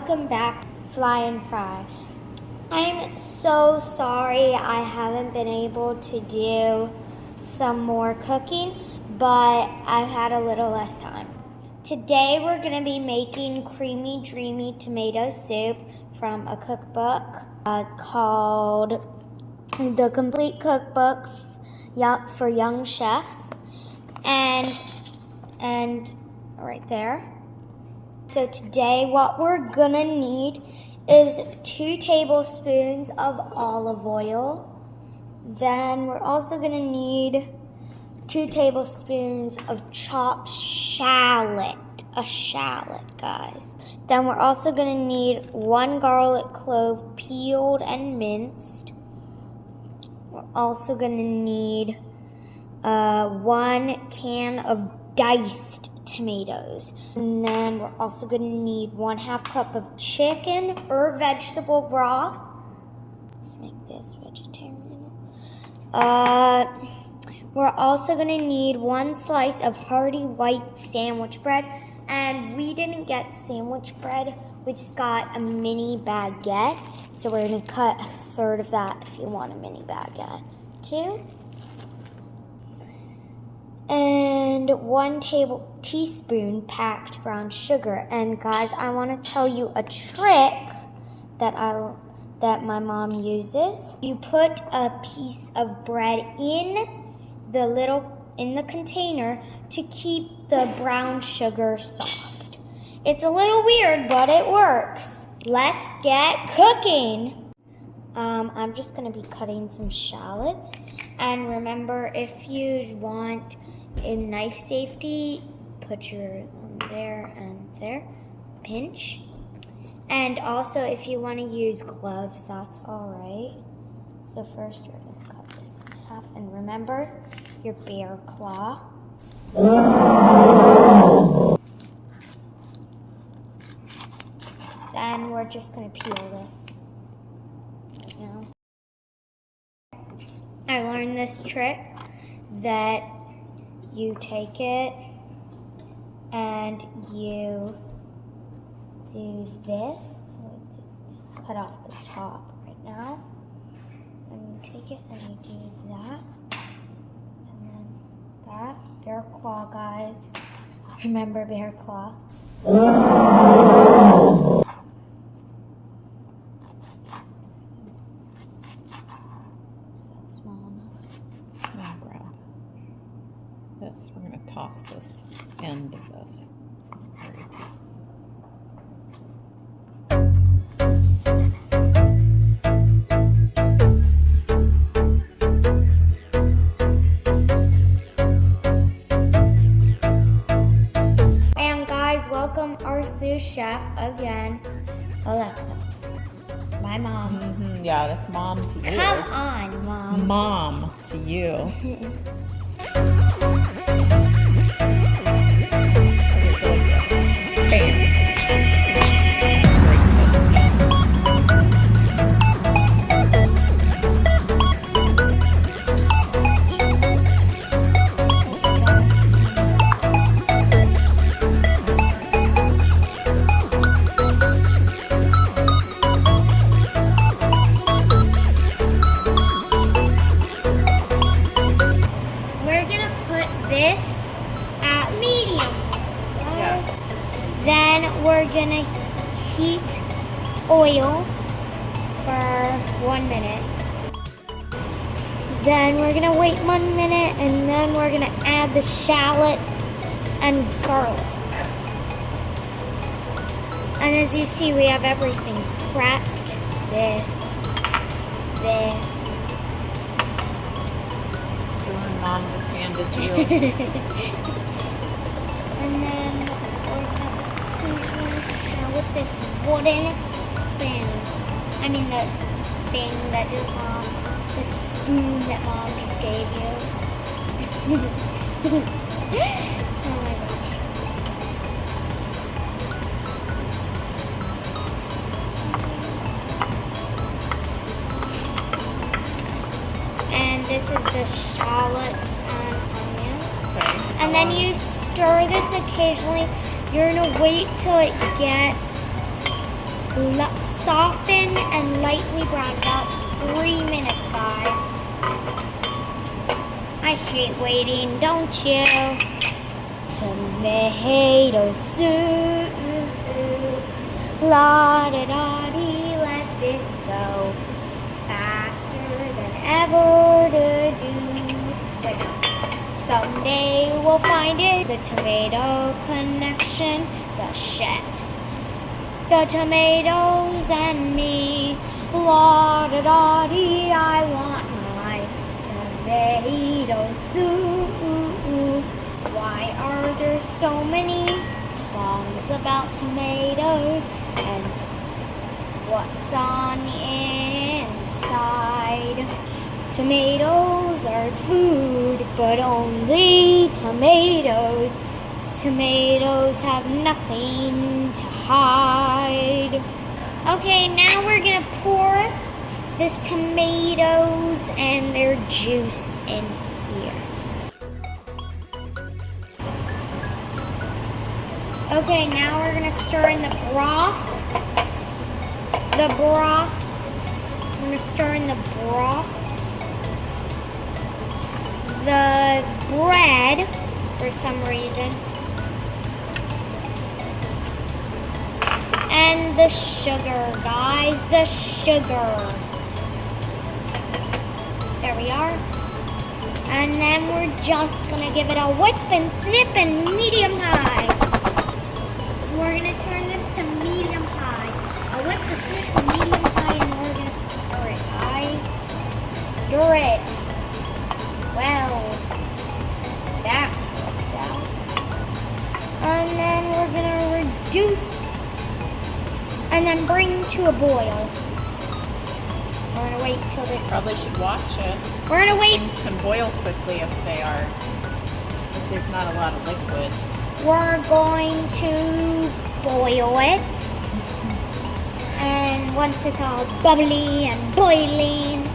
welcome back, Fly and Fry. I'm so sorry I haven't been able to do some more cooking, but I've had a little less time. Today we're going to be making creamy, dreamy tomato soup from a cookbook called the Complete Cookbook for Young Chefs, and right there. So today what we're gonna need is 2 tablespoons of olive oil. Then we're also gonna need 2 tablespoons of chopped shallot, a shallot, guys. Then we're also gonna need 1 garlic clove peeled and minced. We're also gonna need 1 can of diced tomatoes. And then we're also gonna need 1/2 cup of chicken or vegetable broth. Let's make this vegetarian. We're also gonna need 1 slice of hearty white sandwich bread. And we didn't get sandwich bread, we just got a mini baguette. So we're gonna cut 1/3 of that if you want a mini baguette too. And 1 teaspoon packed brown sugar. And guys, I want to tell you a trick that my mom uses. You put a piece of bread in the container to keep the brown sugar soft. It's a little weird, but it works. Let's get cooking. I'm just gonna be cutting some shallots. And remember, if you want in knife safety, put your there and there, pinch. And also, if you want to use gloves, that's all right. So first, we're going to cut this in half. And remember your bear claw. Then we're just going to peel this right now. I learned this trick that you take it and you do this. I'm going to cut off the top right now. And you take it and you do that. And then that. Bear claw, guys. Remember bear claw. This. We're going to toss this end of this. It's very tasty. And guys, welcome our sous-chef again, Alexa. My mom. Yeah, that's mom to you. Come on, Mom. Mom to you. This at medium. Yes. Then we're gonna heat oil for 1 minute. Then we're gonna wait 1 minute, and then we're gonna add the shallots and garlic. And as you see, we have everything prepped. This. Mom just handed you. And then we're gonna occasionally with this wooden spoon. I mean the thing that the spoon that Mom just gave you. Oh my gosh. And this is the shallots and onion. Okay. And then you stir this occasionally. You're gonna wait till it gets Soften and lightly brown about 3 minutes, guys. I hate waiting, don't you? Tomato soup. La-da-da-dee, let this go faster than ever to do. But someday we'll find it. The tomato connection, the chefs, the tomatoes and me. La-da-da-dee, I want my tomato soup. Why are there so many songs about tomatoes and what's on the inside? Tomatoes are food, but only tomatoes. Tomatoes have nothing to hide. Okay, now we're gonna pour this tomatoes and their juice in here. Okay, now we're gonna stir in the broth. We're gonna stir in the broth. The bread, for some reason. And the sugar, guys, the sugar. There we are. And then we're just gonna give it a whip and snip and medium high. We're gonna turn this to medium high. A whip, a snip, and medium high, and we're gonna stir it, guys. Stir it. Well, that worked out. And then we're gonna reduce and then bring to a boil. We're gonna wait till this. Probably should watch it. We're gonna wait. Things can boil quickly if there's not a lot of liquid. We're going to boil it. And once it's all bubbly and boiling,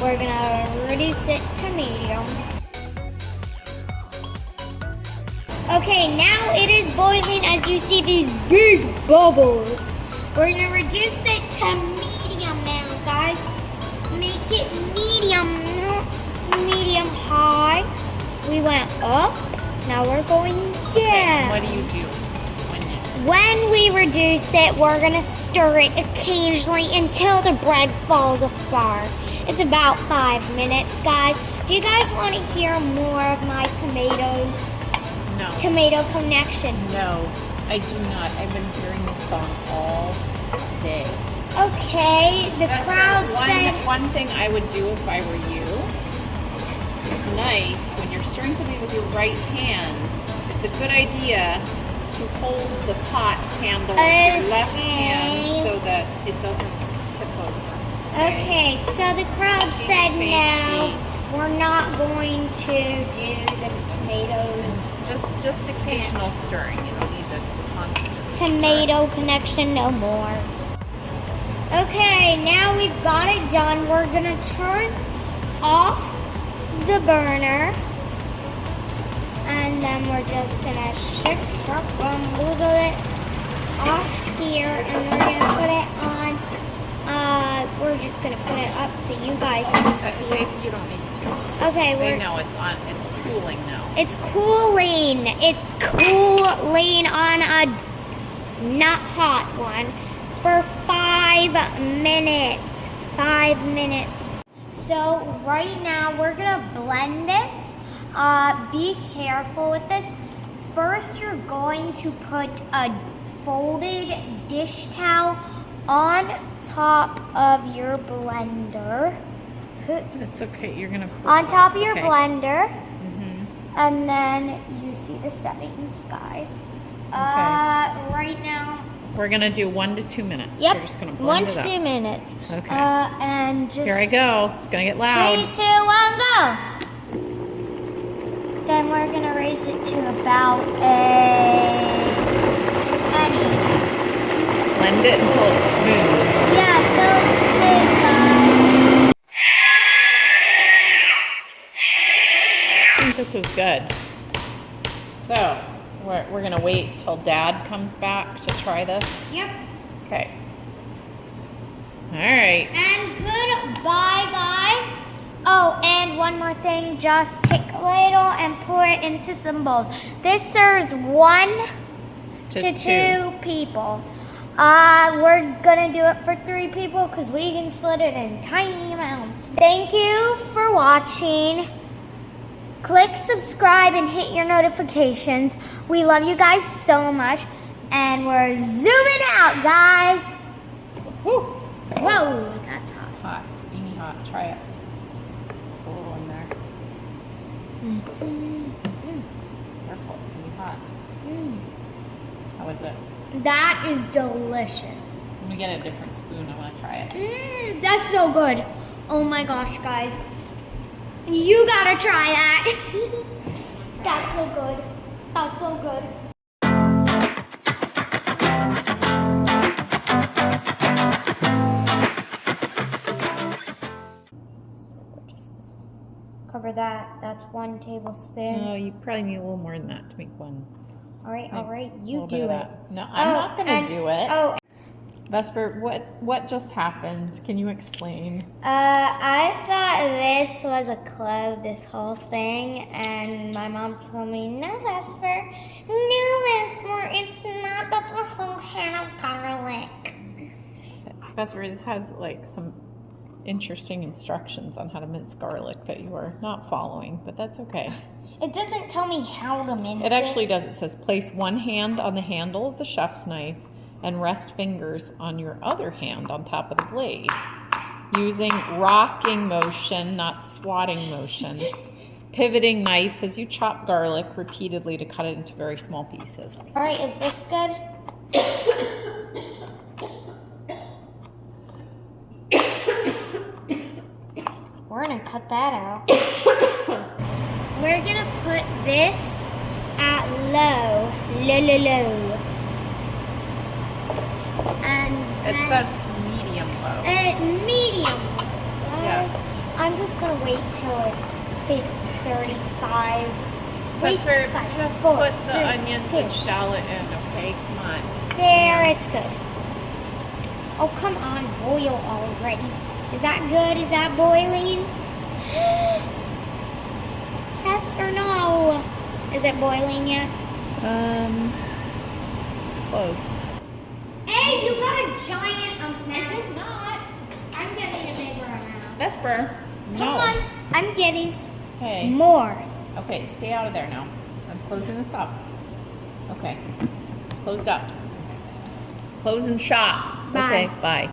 we're gonna reduce it to medium. Okay, now it is boiling as you see these big bubbles. We're gonna reduce it to medium now, guys. Make it medium, not medium high. We went up, now we're going down. Okay, what do you do when we reduce it? We're gonna stir it occasionally until the bread falls apart. It's about 5 minutes, guys. Do you guys want to hear more of my tomatoes? No. Tomato connection. No, I do not. I've been hearing this song all day. Okay, the Vesper, crowd said... One thing I would do if I were you, it's nice when you're stirring something with your right hand, it's a good idea to hold the pot handle with your left hand so that it doesn't tip over. Okay, so the crowd said no, we're not going to do the tomatoes. Just occasional stirring. You don't need to constant Tomato connection no more. Okay, now we've got it done. We're gonna turn off the burner. And then we're just gonna shake it off here, and we're gonna put it on. We're just gonna put it up so you guys can see it. You don't need to. Okay, They know it's on. It's cooling now. It's cooling. It's cooling on a not hot one for 5 minutes. 5 minutes. So right now we're gonna blend this. Be careful with this. First, you're going to put a folded dish towel on top of your blender. It's okay. You're gonna put on top of your blender, and then you see the settings, guys. Right now we're gonna do 1 to 2 minutes. Yep, We're just gonna blend 1 to 2 minutes. Okay. And just here I go. It's gonna get loud. 3, 2, 1, go. Then we're gonna raise it to about a steady. Blend it until it's smooth. Yeah, till it's smooth, guys. I think this is good. So we're gonna wait till Dad comes back to try this. Yep. Okay. All right. And goodbye, guys. Oh, and one more thing. Just take a ladle and pour it into some bowls. This serves 1 to 2 people. We're gonna do it for 3 people because we can split it in tiny amounts. Thank you for watching. Click subscribe and hit your notifications. We love you guys so much. And we're zooming out, guys. Woo. Whoa, that's hot. Hot, steamy hot. Try it. Put a little in there. Careful, it's gonna be hot. How is it? That is delicious. I'm gonna get a different spoon. I wanna try it. That's so good. Oh my gosh, guys. You gotta try that. That's so good. That's so good. So we're just gonna cover that. That's 1 tablespoon. Oh, you probably need a little more than that to make one. All right, A you little do bit of it. that. No, I'm not gonna do it. Oh, Vesper, what just happened? Can you explain? I thought this was a clove, this whole thing, and my mom told me, no, Vesper, it's not. That's a whole can of garlic. Vesper, this has like some interesting instructions on how to mince garlic that you are not following, but that's okay. It doesn't tell me how to mince it. It actually does. It says place 1 hand on the handle of the chef's knife and rest fingers on your other hand on top of the blade, using rocking motion, not swatting motion. Pivoting knife as you chop garlic repeatedly to cut it into very small pieces. All right, is this good? We're gonna cut that out. We're gonna put this at low. And It then- says medium low. medium. Yes. I'm just gonna wait till it's 35. Vesper, 5, just 4, put the 3, onions 2. and shallot in, okay? Come on. There, it's good. Oh, come on, boil already. Is that good? Is that boiling? Yes or no? Is it boiling yet? It's close. Hey, you got a giant amount. I did not. I'm getting a bigger amount. Vesper, Come on. I'm getting Okay. more. Okay, stay out of there now. I'm closing this up. Okay, it's closed up. Close and shop. Bye. Okay, bye.